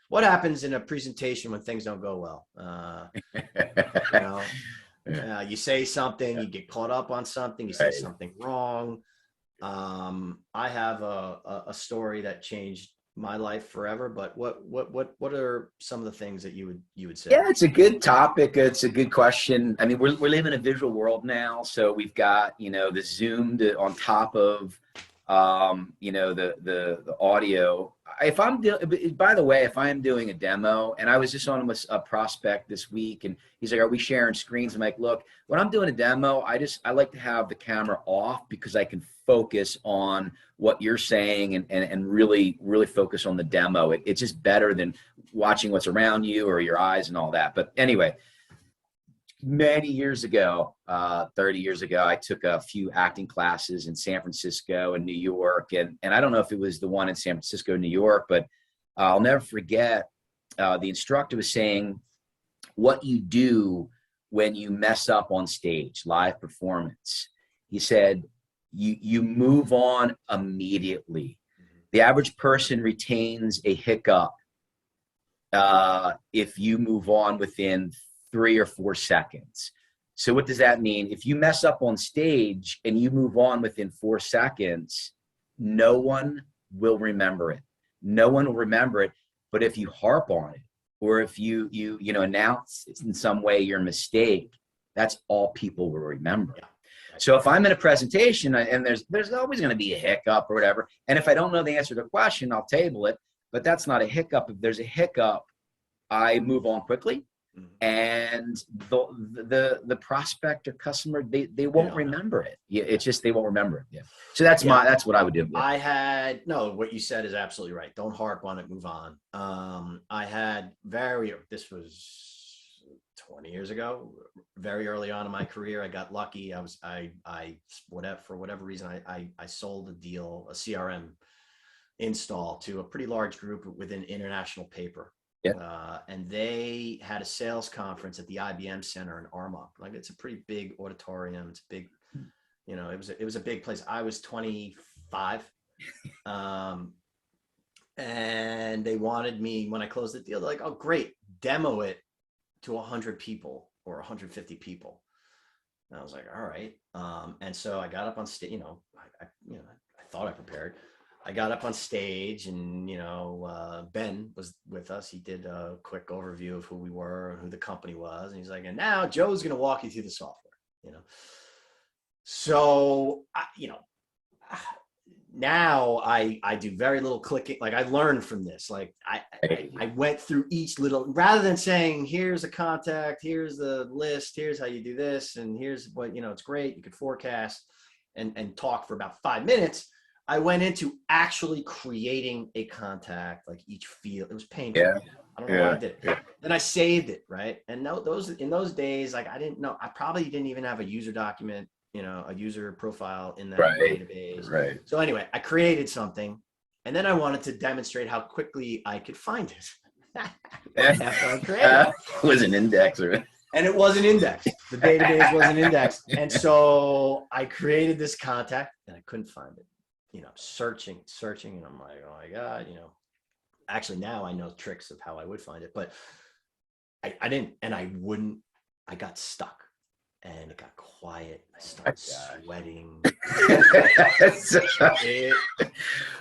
what happens in a presentation when things don't go well. You know, you say something, you get caught up on something, you say something wrong. I have a story that changed my life forever, but what are some of the things that you would say? Yeah, it's a good topic. It's a good question. I mean, we're living in a visual world now, so we've got, you know, the Zoom on top of, you know, the audio. By the way, if I am doing a demo, and I was just on with a prospect this week, and he's like, "Are we sharing screens?" I'm like, "Look, when I'm doing a demo, I like to have the camera off because I can focus on what you're saying and really focus on the demo. It's just better than watching what's around you or your eyes and all that." But anyway, many years ago, 30 years ago, I took a few acting classes in San Francisco and New York. And I don't know if it was the one in San Francisco, New York, but I'll never forget, the instructor was saying, what you do when you mess up on stage, live performance. He said, you move on immediately. The average person retains a hiccup if you move on within 3 or 4 seconds. So what does that mean? If you mess up on stage and you move on within 4 seconds, no one will remember it. No one will remember it. But if you harp on it, or if you announce in some way your mistake, that's all people will remember. Yeah. So if I'm in a presentation and there's always going to be a hiccup or whatever, and if I don't know the answer to the question, I'll table it. But that's not a hiccup. If there's a hiccup, I move on quickly. And the prospect or customer, they won't remember it. It's just they won't remember it. Yeah. So that's what I would do. Yeah. What you said is absolutely right. Don't harp on it, move on. This was 20 years ago, very early on in my career. I got lucky. For whatever reason, I sold a deal, a CRM install to a pretty large group within international paper. Yeah. And they had a sales conference at the IBM Center in Armonk. Like, it's a pretty big auditorium. It's big, you know, it was a big place. I was 25. And they wanted me, when I closed the deal, they're like, "Oh, great, demo it to 100 people or 150 people." And I was like, all right. And so I got up on stage, I thought I prepared. I got up on stage and, Ben was with us. He did a quick overview of who we were and who the company was. And he's like, "And now Joe's going to walk you through the software," So, now I do very little clicking. Like, I learned from this. Like, I went through each little, rather than saying, "Here's a contact, here's the list, here's how you do this, and here's what, it's great, you could forecast," and talk for about 5 minutes. I went into actually creating a contact, like each field. It was painful. Yeah. I don't know why I did it. Yeah. Then I saved it, right? And in those days, like, I didn't know. I probably didn't even have a user document, a user profile in that database. Right. So anyway, I created something, and then I wanted to demonstrate how quickly I could find it. After I created it. It was an indexer. And it wasn't indexed. The database wasn't indexed. And so I created this contact, and I couldn't find it. Searching, and I'm like, oh my God, actually now I know tricks of how I would find it, but I didn't, and I got stuck, and it got quiet. I started sweating.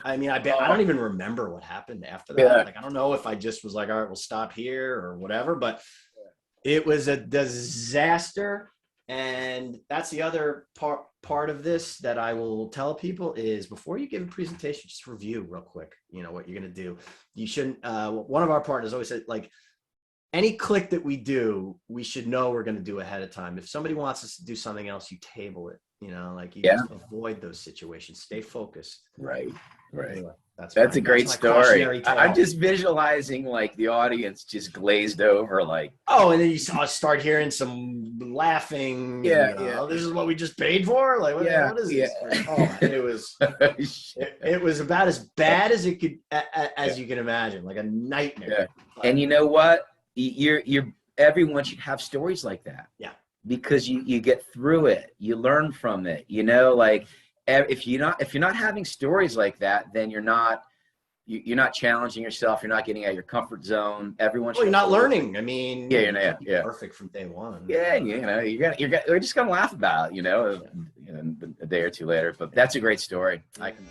I don't even remember what happened after that. Yeah. Like, I don't know if I just was like, all right, we'll stop here or whatever, but it was a disaster. And that's the other part of this that I will tell people is, before you give a presentation, just review real quick, what you're going to do. You shouldn't, one of our partners always said, like, any click that we do, we should know we're going to do ahead of time. If somebody wants us to do something else, you table it, just avoid those situations, stay focused. Right. Anyway, that's a great story. I'm just visualizing, like, the audience just glazed over, like, and then you start hearing some laughing. This is what we just paid for. Like, what is this? It was about as bad as it could, as you can imagine, like a nightmare. Yeah. And you know what? Everyone should have stories like that. Yeah. Because you get through it, you learn from it. Like, if you're not having stories like that, then you're not you're not challenging yourself. You're not getting out of your comfort zone. Everyone. Well, you're not learning. I mean, Yeah, yeah. Perfect from day one. Yeah, we're just gonna laugh about it, you know, a day or two later. But that's a great story. I can.